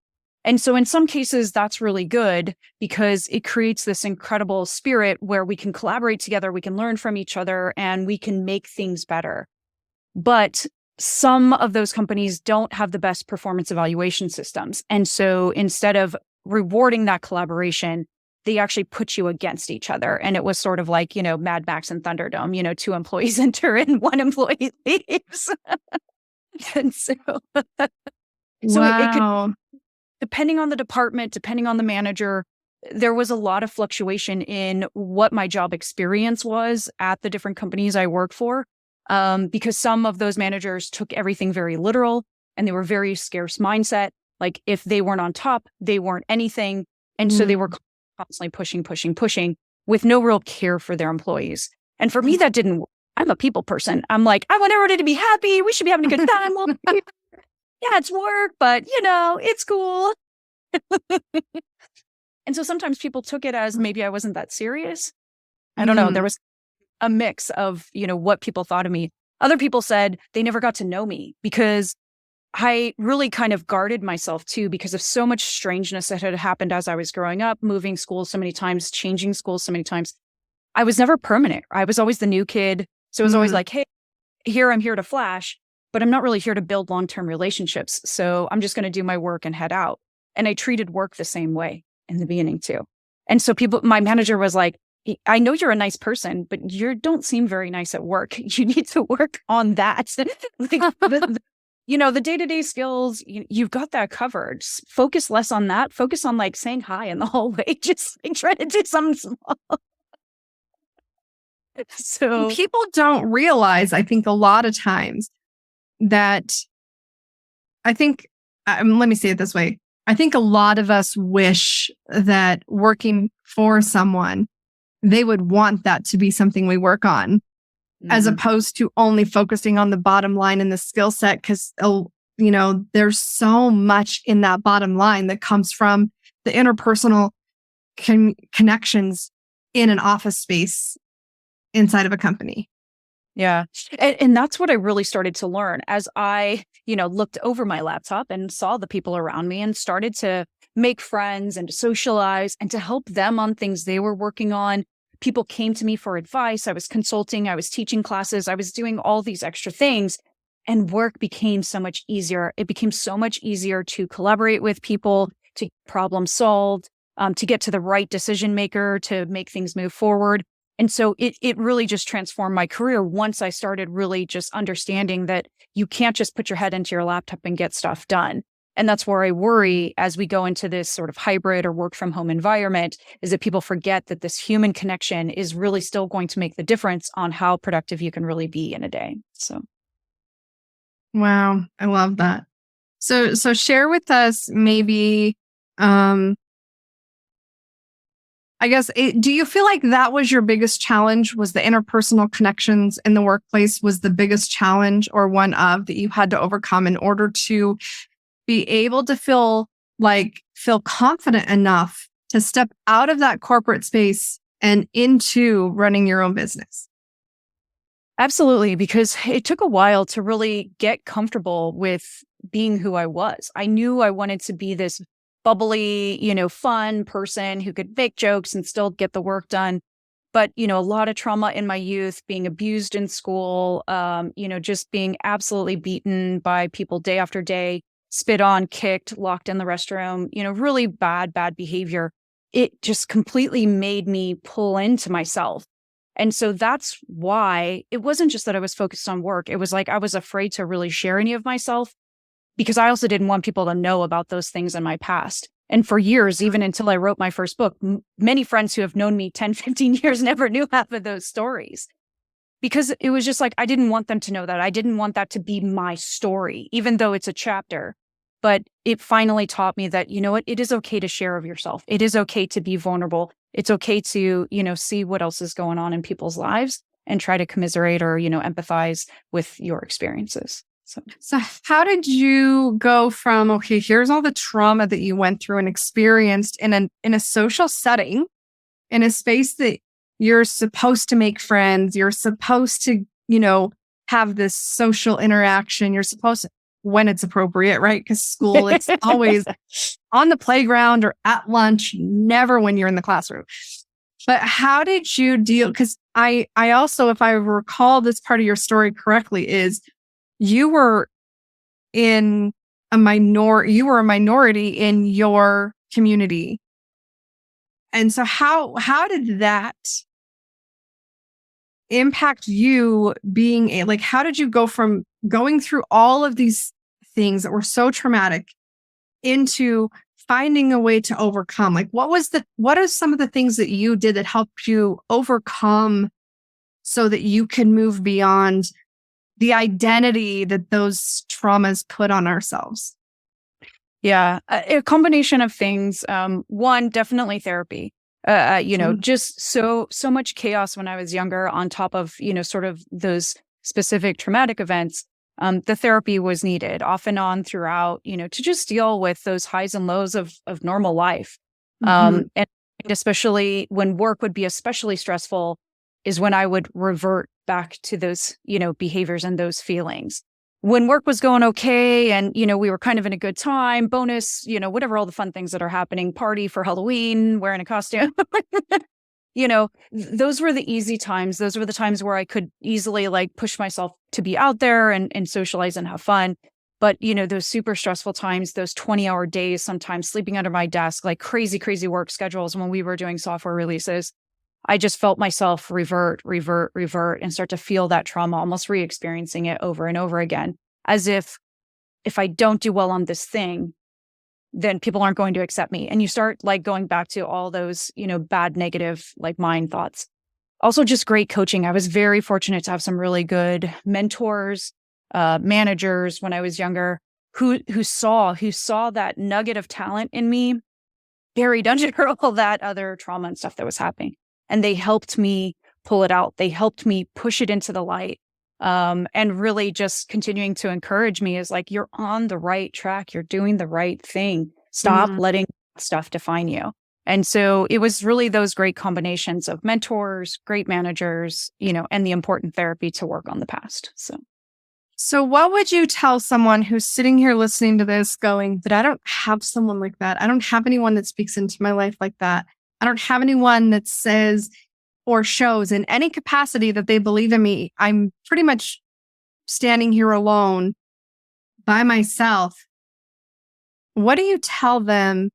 And so in some cases, that's really good because it creates this incredible spirit where we can collaborate together, we can learn from each other, and we can make things better. But some of those companies don't have the best performance evaluation systems. And so instead of rewarding that collaboration, they actually put you against each other. And it was sort of like, Mad Max and Thunderdome, 2 employees enter and 1 employee leaves. And so, it could, depending on the department, depending on the manager, there was a lot of fluctuation in what my job experience was at the different companies I worked for. Because some of those managers took everything very literal and they were very scarce mindset. Like if they weren't on top, they weren't anything. And so they were constantly pushing with no real care for their employees. And for me, that didn't work. I'm a people person. I'm like, I want everybody to be happy. We should be having a good time. Well, yeah, it's work, but it's cool. And so sometimes people took it as maybe I wasn't that serious. I don't know. There was a mix of, what people thought of me. Other people said they never got to know me because I really kind of guarded myself too because of so much strangeness that had happened as I was growing up, moving schools so many times, changing schools so many times. I was never permanent. I was always the new kid. So it was always like, hey, I'm here to flash, but I'm not really here to build long-term relationships. So I'm just going to do my work and head out. And I treated work the same way in the beginning too. And so my manager was like, I know you're a nice person, but you don't seem very nice at work. You need to work on that. The day-to-day skills, you've got that covered. Focus less on that. Focus on saying hi in the hallway. Just try to do something small. So people don't realize, I think a lot of times that let me say it this way. I think a lot of us wish that working for someone, they would want that to be something we work on. As opposed to only focusing on the bottom line and the skill set. Because, there's so much in that bottom line that comes from the interpersonal connections in an office space inside of a company. Yeah. And that's what I really started to learn as I, looked over my laptop and saw the people around me and started to make friends and to socialize and to help them on things they were working on. People came to me for advice. I was consulting. I was teaching classes. I was doing all these extra things and work became so much easier. It became so much easier to collaborate with people, to get problems solved, to get to the right decision maker, to make things move forward. And so it really just transformed my career once I started really just understanding that you can't just put your head into your laptop and get stuff done. And that's where I worry as we go into this sort of hybrid or work from home environment is that people forget that this human connection is really still going to make the difference on how productive you can really be in a day. So. Wow. I love that. So share with us maybe, I guess, do you feel like that was your biggest challenge? Was the interpersonal connections in the workplace was the biggest challenge or one of that you had to overcome in order to be able to feel confident enough to step out of that corporate space and into running your own business? Absolutely, because it took a while to really get comfortable with being who I was. I knew I wanted to be this bubbly, fun person who could make jokes and still get the work done. But, a lot of trauma in my youth, being abused in school, just being absolutely beaten by people day after day, spit on, kicked, locked in the restroom, really bad behavior. It just completely made me pull into myself. And so that's why it wasn't just that I was focused on work. It was like I was afraid to really share any of myself because I also didn't want people to know about those things in my past. And for years, even until I wrote my first book, many friends who have known me 10, 15 years never knew half of those stories because it was just like, I didn't want them to know that. I didn't want that to be my story, even though it's a chapter. But it finally taught me that, you know what, it is okay to share of yourself. It is okay to be vulnerable. It's okay to, see what else is going on in people's lives and try to commiserate or, empathize with your experiences. So how did you go from, okay, here's all the trauma that you went through and experienced in a social setting, in a space that you're supposed to make friends, you're supposed to, have this social interaction, you're supposed to, when it's appropriate, right? Because school, it's always on the playground or at lunch, never when you're in the classroom. But how did you deal? Because I also, if I recall this part of your story correctly, is you were a minority in your community. And so how did that impact you how did you go from going through all of these things that were so traumatic into finding a way to overcome? Like what are some of the things that you did that helped you overcome so that you can move beyond the identity that those traumas put on ourselves? Yeah, a combination of things. One, definitely therapy. Just so much chaos when I was younger on top of, sort of those specific traumatic events. The therapy was needed off and on throughout, to just deal with those highs and lows of normal life. And especially when work would be especially stressful is when I would revert back to those, behaviors and those feelings. When work was going okay and, we were kind of in a good time, bonus, whatever, all the fun things that are happening, party for Halloween, wearing a costume, those were the easy times. Those were the times where I could easily push myself to be out there and socialize and have fun. But, those super stressful times, those 20-hour days, sometimes sleeping under my desk, crazy work schedules when we were doing software releases, I just felt myself revert and start to feel that trauma, almost re-experiencing it over and over again, as if I don't do well on this thing, then people aren't going to accept me. And you start going back to all those, bad, negative, mind thoughts. Also just great coaching. I was very fortunate to have some really good mentors, managers when I was younger who saw that nugget of talent in me, buried under all that other trauma and stuff that was happening. And they helped me pull it out. They helped me push it into the light. And really just continuing to encourage me is you're on the right track. You're doing the right thing. Stop letting stuff define you. And so it was really those great combinations of mentors, great managers, and the important therapy to work on the past. So what would you tell someone who's sitting here listening to this going, but I don't have someone like that. I don't have anyone that speaks into my life like that. I don't have anyone that says or shows in any capacity that they believe in me. I'm pretty much standing here alone by myself. What do you tell them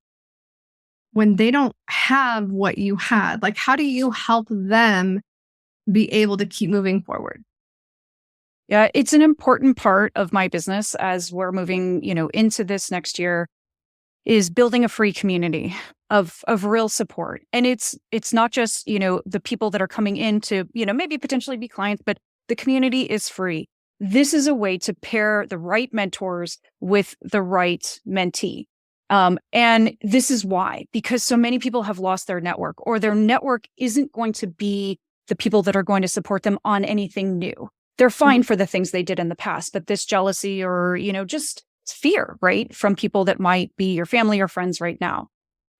when they don't have what you had? How do you help them be able to keep moving forward? Yeah, it's an important part of my business as we're moving, into this next year, is building a free community of real support. And it's not just, the people that are coming in to, maybe potentially be clients, but the community is free. This is a way to pair the right mentors with the right mentee. And this is why, because so many people have lost their network, or their network isn't going to be the people that are going to support them on anything new. They're fine for the things they did in the past, but this jealousy or, just fear, right, from people that might be your family or friends right now.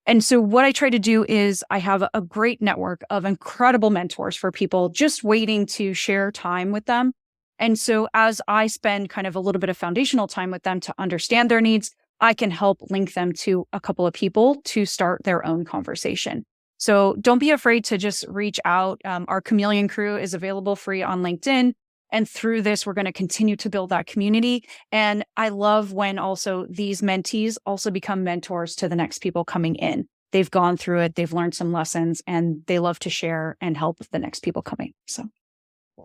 And so what I try to do is I have a great network of incredible mentors for people just waiting to share time with them. And so as I spend kind of a little bit of foundational time with them to understand their needs, I can help link them to a couple of people to start their own conversation. So don't be afraid to just reach out. Our Chameleon Crew is available free on LinkedIn. And through this, we're going to continue to build that community. And I love when also these mentees also become mentors to the next people coming in. They've gone through it, they've learned some lessons, and they love to share and help the next people coming. So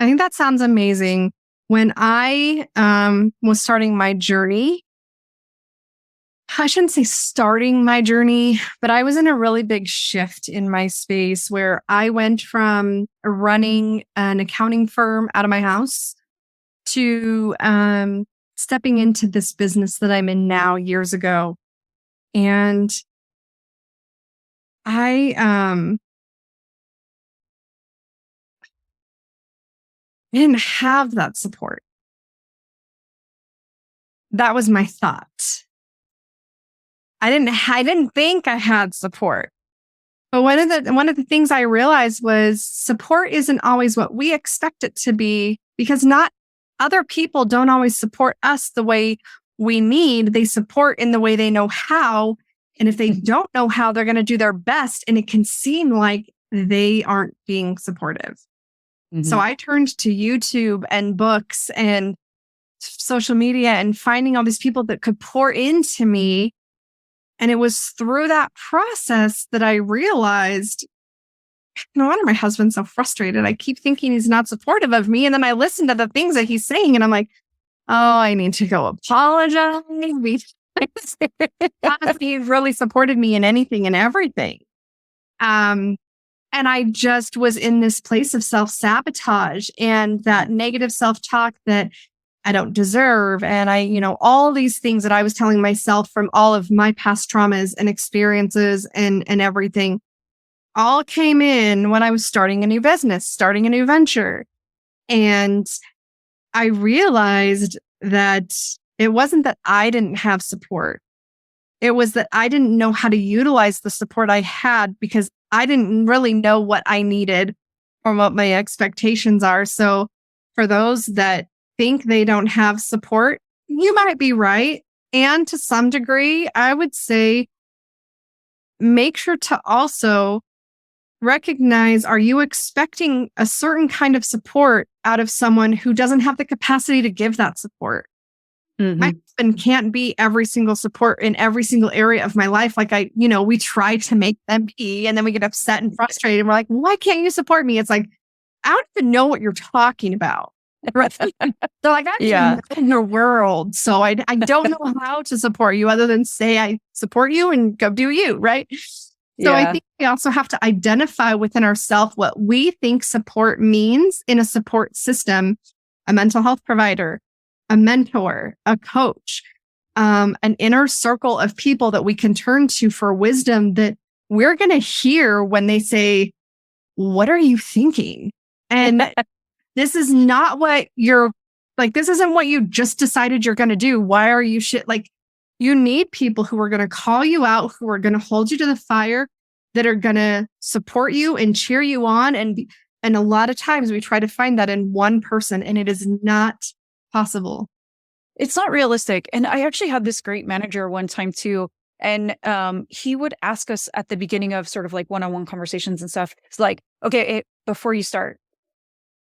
I think that sounds amazing. When I was starting my journey, I shouldn't say starting my journey, but I was in a really big shift in my space where I went from running an accounting firm out of my house to stepping into this business that I'm in now years ago. And I didn't have that support. That was my thought. I didn't think I had support. But one of the things I realized was support isn't always what we expect it to be, because not other people don't always support us the way we need. They support in the way they know how. And if they don't know how, they're going to do their best. And it can seem like they aren't being supportive. Mm-hmm. So I turned to YouTube and books and social media and finding all these people that could pour into me. And it was through that process that I realized, no wonder my husband's so frustrated. I keep thinking he's not supportive of me. And then I listen to the things that he's saying and I'm like, oh, I need to go apologize. He really supported me in anything and everything. And I just was in this place of self-sabotage and that negative self-talk that I don't deserve. And all these things that I was telling myself from all of my past traumas and experiences and everything all came in when I was starting a new business, starting a new venture. And I realized that it wasn't that I didn't have support. It was that I didn't know how to utilize the support I had because I didn't really know what I needed or what my expectations are. So for those that think they don't have support, you might be right. And to some degree, I would say make sure to also recognize, are you expecting a certain kind of support out of someone who doesn't have the capacity to give that support? Mm-hmm. My husband can't be every single support in every single area of my life. Like we try to make them be, and then we get upset and frustrated. And we're like, why can't you support me? It's like, I don't even know what you're talking about. Right. So like, I'm in the world. So I don't know how to support you other than say I support you and go do you. Right. So I think we also have to identify within ourselves what we think support means in a support system, a mental health provider, a mentor, a coach, an inner circle of people that we can turn to for wisdom that we're going to hear when they say, what are you thinking? And this is not what this isn't what you just decided you're going to do. Why are you shit? Like, you need people who are going to call you out, who are going to hold you to the fire, that are going to support you and cheer you on. And a lot of times we try to find that in one person, and it is not possible. It's not realistic. And I actually had this great manager one time too. And he would ask us at the beginning of sort of like one-on-one conversations and stuff. It's like, okay, before you start,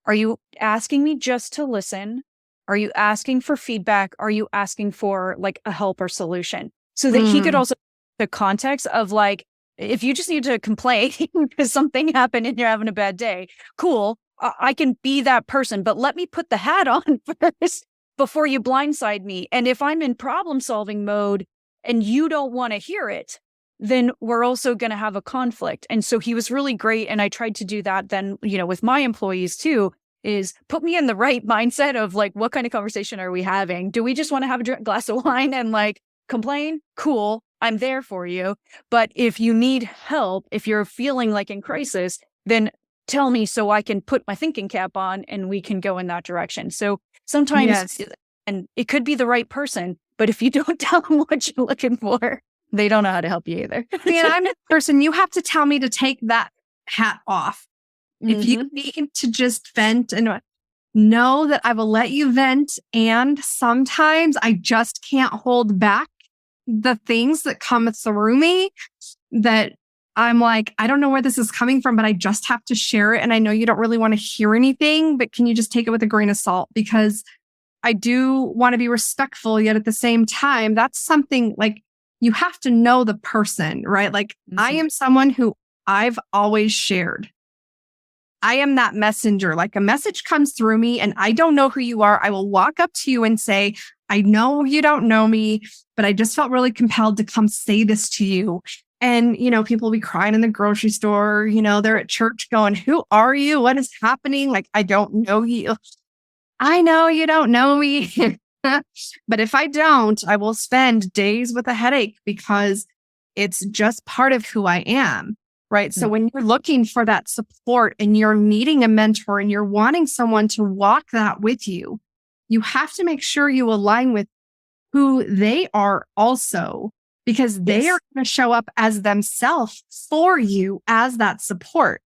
are you asking me just to listen? Are you asking for feedback? Are you asking for like a help or solution? So that he could also the context of like, if you just need to complain because something happened and you're having a bad day, cool. I can be that person, but let me put the hat on first before you blindside me. And if I'm in problem solving mode and you don't want to hear it, then we're also going to have a conflict. And so he was really great. And I tried to do that then, with my employees too, is put me in the right mindset of like, what kind of conversation are we having? Do we just want to have a glass of wine and like complain? Cool. I'm there for you. But if you need help, if you're feeling like in crisis, then tell me so I can put my thinking cap on and we can go in that direction. So sometimes, and it could be the right person, but if you don't tell them what you're looking for, they don't know how to help you either. And I'm a person, you have to tell me to take that hat off. If you need to just vent and know that I will let you vent. And sometimes I just can't hold back the things that come through me that I'm like, I don't know where this is coming from, but I just have to share it. And I know you don't really want to hear anything, but can you just take it with a grain of salt? Because I do want to be respectful, yet at the same time, that's something like you have to know the person, right? Like I am someone who I've always shared. I am that messenger. Like a message comes through me and I don't know who you are. I will walk up to you and say, I know you don't know me, but I just felt really compelled to come say this to you. And, people will be crying in the grocery store, they're at church going, who are you? What is happening? Like, I don't know you. I know you don't know me. But if I don't, I will spend days with a headache because it's just part of who I am. Right. So when you're looking for that support and you're needing a mentor and you're wanting someone to walk that with you, you have to make sure you align with who they are also, because they are going to show up as themselves for you as that support.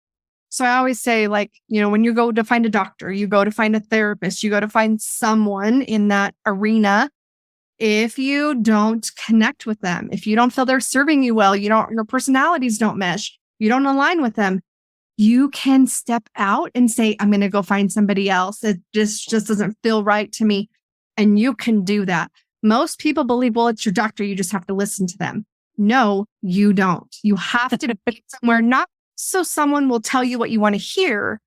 So I always say, like, when you go to find a doctor, you go to find a therapist, you go to find someone in that arena. If you don't connect with them, if you don't feel they're serving you well, your personalities don't mesh, you don't align with them, you can step out and say, I'm going to go find somebody else. It just doesn't feel right to me. And you can do that. Most people believe, well, it's your doctor. You just have to listen to them. No, you don't. You have to be somewhere, not so someone will tell you what you want to hear,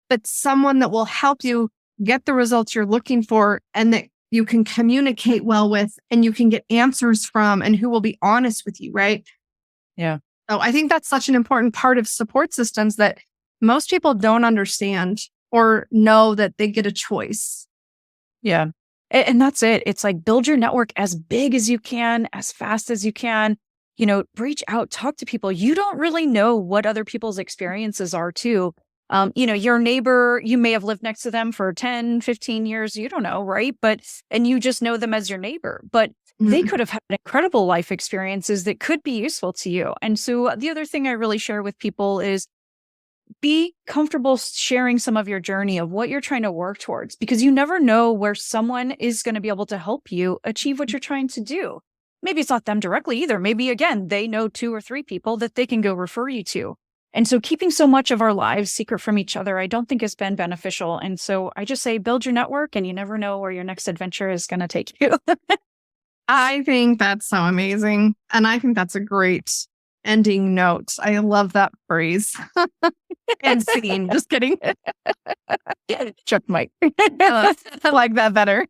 but someone that will help you get the results you're looking for and that you can communicate well with and you can get answers from and who will be honest with you, right? Yeah. So I think that's such an important part of support systems that most people don't understand or know that they get a choice. Yeah. And that's it. It's like build your network as big as you can, as fast as you can. Reach out, talk to people. You don't really know what other people's experiences are too. Your neighbor, you may have lived next to them for 10, 15 years. You don't know, right? And you just know them as your neighbor, but they could have had incredible life experiences that could be useful to you. And so the other thing I really share with people is be comfortable sharing some of your journey of what you're trying to work towards, because you never know where someone is going to be able to help you achieve what you're trying to do. Maybe it's not them directly either. Maybe, again, they know 2 or 3 people that they can go refer you to. And so keeping so much of our lives secret from each other, I don't think has been beneficial. And so I just say, build your network and you never know where your next adventure is going to take you. I think that's so amazing. And I think that's a great ending note. I love that phrase. And scene. Just kidding. Chuck Mike. I like that better.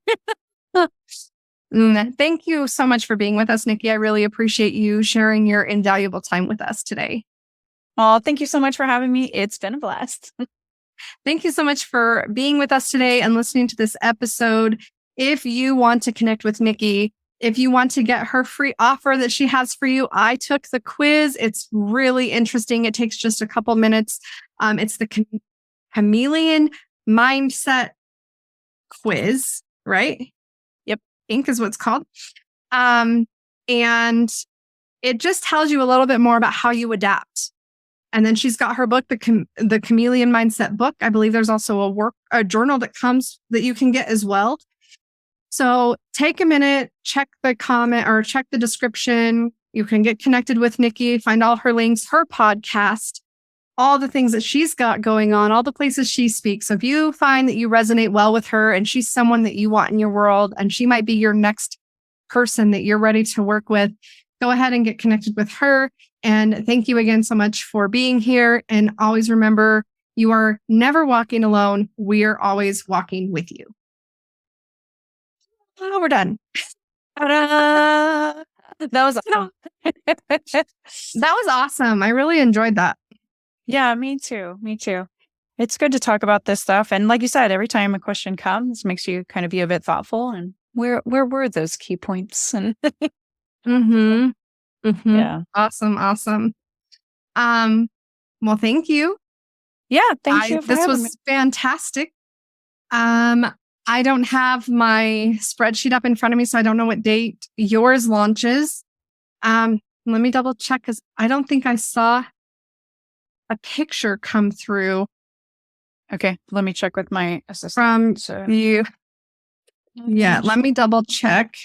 Thank you so much for being with us, Nikki. I really appreciate you sharing your invaluable time with us today. Oh, thank you so much for having me. It's been a blast. Thank you so much for being with us today and listening to this episode. If you want to connect with Nikki, if you want to get her free offer that she has for you, I took the quiz. It's really interesting. It takes just a couple minutes. It's the Chameleon Mindset Quiz, right? Yep. Inc. is what it's called. And it just tells you a little bit more about how you adapt. And then she's got her book, the Chameleon Mindset book. I believe there's also a journal that you can get as well. So take a minute, check the comment or check the description. You can get connected with Nikki, find all her links, her podcast, all the things that she's got going on, all the places she speaks. So if you find that you resonate well with her and she's someone that you want in your world and she might be your next person that you're ready to work with, go ahead and get connected with her. And thank you again so much for being here. And always remember, you are never walking alone. We are always walking with you. Oh, we're done. Ta-da! That was awesome. That was awesome. I really enjoyed that. Yeah, me too. Me too. It's good to talk about this stuff. And like you said, every time a question comes, makes you kind of be a bit thoughtful. And where were those key points? And yeah. Awesome. Well, thank you. Yeah, thank you for this having was me. fantastic. I don't have my spreadsheet up in front of me, so I don't know what date yours launches. Let me double check because I don't think I saw a picture come through. Okay, let me check with my assistant. From you. Yeah, let me double check.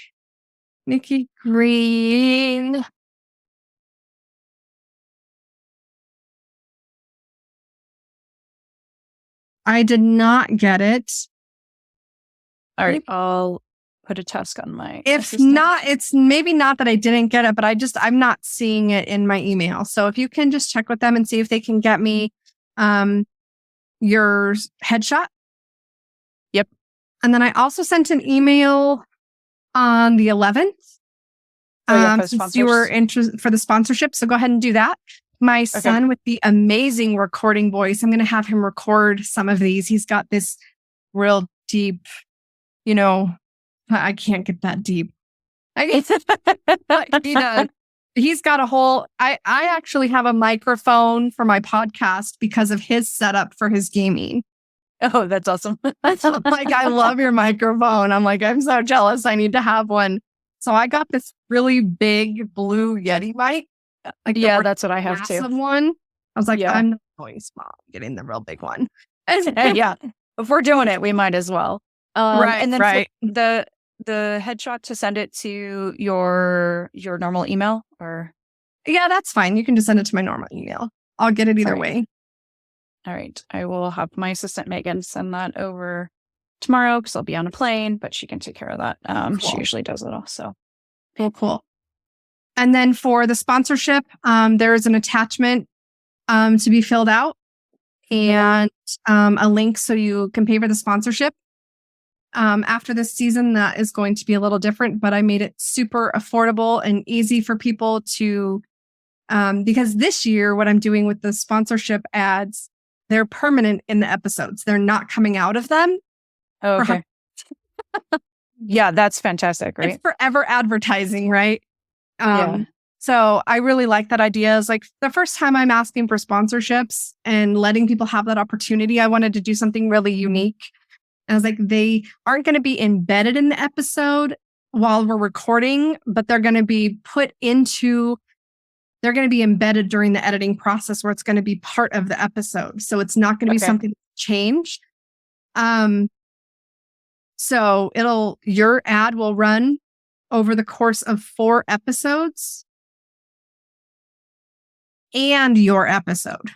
Nikki Green. I did not get it. All right. I'll put a task on my If assistant. not, it's maybe not that I didn't get it, but I'm not seeing it in my email. So if you can just check with them and see if they can get me your headshot. Yep. And then I also sent an email on the 11th. Since you were interested for the sponsorship. So go ahead and do that. My son with the amazing recording voice, I'm going to have him record some of these. He's got this real deep, I can't get that deep. He does. He's got a whole, I actually have a microphone for my podcast because of his setup for his gaming. Oh, that's awesome. Like, I love your microphone. I'm like, I'm so jealous. I need to have one. So I got this really big blue Yeti mic. Yeah, that's what I have too. One. I was like, I'm not going small. I'm getting the real big one. Yeah. If we're doing it, we might as well. Right. And then the headshot to send it to your normal email or? Yeah, that's fine. You can just send it to my normal email. I'll get it either way. All right. I will have my assistant Megan send that over tomorrow because I'll be on a plane, but she can take care of that. Cool. She usually does it all. So cool. And then for the sponsorship, there is an attachment to be filled out and a link so you can pay for the sponsorship. After this season, that is going to be a little different, but I made it super affordable and easy for people to, because this year, what I'm doing with the sponsorship ads, they're permanent in the episodes. They're not coming out of them. Oh, okay. Yeah, that's fantastic, right? It's forever advertising, right? Yeah. So I really like that idea. It's like the first time I'm asking for sponsorships and letting people have that opportunity, I wanted to do something really unique. And I was like, they aren't going to be embedded in the episode while we're recording, but they're going to be they're going to be embedded during the editing process where it's going to be part of the episode. So it's not going to be something that's changed. So your ad will run over the course of 4 episodes and your episode.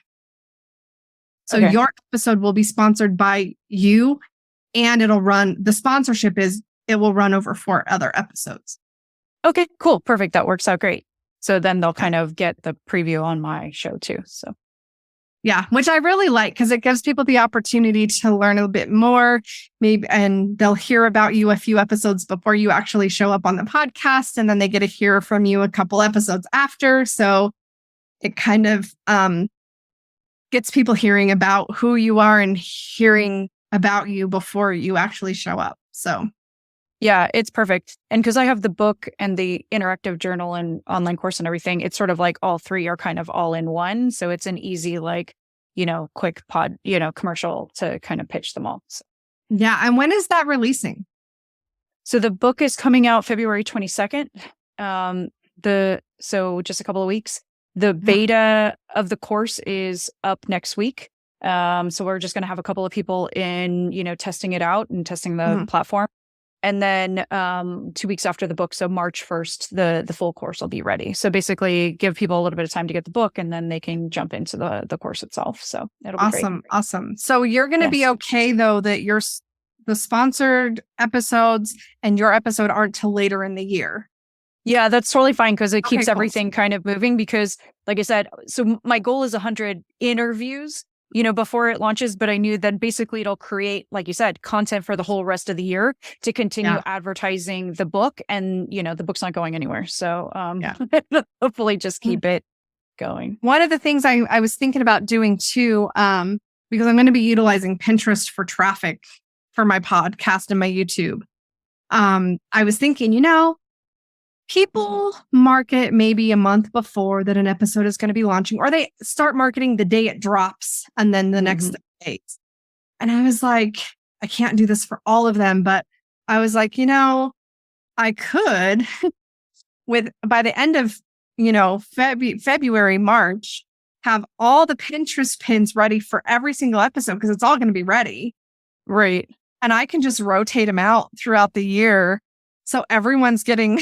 So your episode will be sponsored by you and the sponsorship it will run over 4 other episodes. Okay, cool. Perfect. That works out great. So then they'll kind of get the preview on my show too. So yeah, which I really like because it gives people the opportunity to learn a bit more, and they'll hear about you a few episodes before you actually show up on the podcast, and then they get to hear from you a couple episodes after. So it kind of gets people hearing about who you are and hearing about you before you actually show up. So yeah, it's perfect. And because I have the book and the interactive journal and online course and everything, it's sort of like all 3 are kind of all in one. So it's an easy, quick commercial to kind of pitch them all. So. Yeah. And when is that releasing? So the book is coming out February 22nd. So just a couple of weeks. The beta of the course is up next week. So we're just going to have a couple of people in, testing it out and testing the platform. And then 2 weeks after the book, so March 1st, the full course will be ready. So basically give people a little bit of time to get the book and then they can jump into the course itself. So it'll be great. Awesome. So you're going to be okay, though, that the sponsored episodes and your episode aren't till later in the year. Yeah, that's totally fine because it keeps everything kind of moving because, like I said, so my goal is 100 interviews, before it launches, but I knew that basically it'll create, like you said, content for the whole rest of the year to continue advertising the book. And, the book's not going anywhere. So hopefully just keep it going. One of the things I was thinking about doing too, because I'm going to be utilizing Pinterest for traffic for my podcast and my YouTube. I was thinking, people market maybe a month before that an episode is going to be launching, or they start marketing the day it drops and then the next days. And I was like, I can't do this for all of them, but I was like, I could by the end of, February, March, have all the Pinterest pins ready for every single episode because it's all going to be ready. Right. And I can just rotate them out throughout the year. So everyone's getting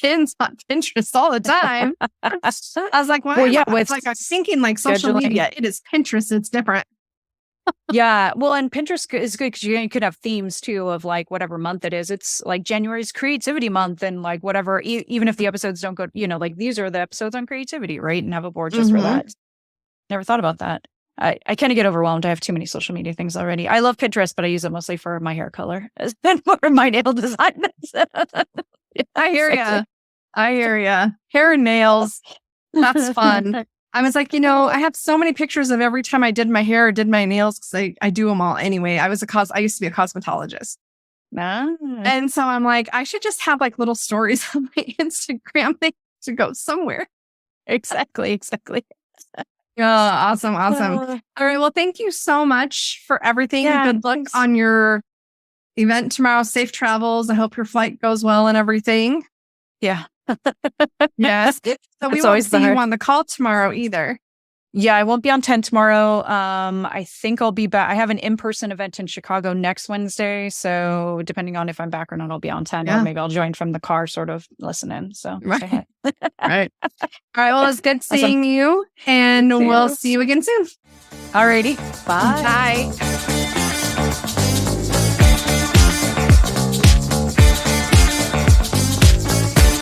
pins on Pinterest all the time. I was like, wow. Well, yeah, it's like I'm thinking like social media. It is Pinterest. It's different. Yeah. Well, and Pinterest is good because you could have themes too of like whatever month it is. It's like January's creativity month and like whatever, even if the episodes don't go, like these are the episodes on creativity, right? And have a board just for that. Never thought about that. I kind of get overwhelmed. I have too many social media things already. I love Pinterest, but I use it mostly for my hair color and for my nail design. I hear ya. Hair and nails. That's fun. I was like, I have so many pictures of every time I did my hair or did my nails because I do them all anyway. I used to be a cosmetologist. And so I'm like, I should just have like little stories on my Instagram thing to go somewhere. Exactly. Oh, awesome. All right. Well, thank you so much for everything. Yeah, good luck on your event tomorrow. Safe travels. I hope your flight goes well and everything. Yeah. Yes. So we won't see you on the call tomorrow either. Yeah, I won't be on 10 tomorrow. I think I'll be back. I have an in-person event in Chicago next Wednesday. So depending on if I'm back or not, I'll be on 10 or maybe I'll join from the car, sort of listen in. So right. Right. All right. Well, it's good seeing you and we'll see you again soon. Alrighty. Bye. Bye.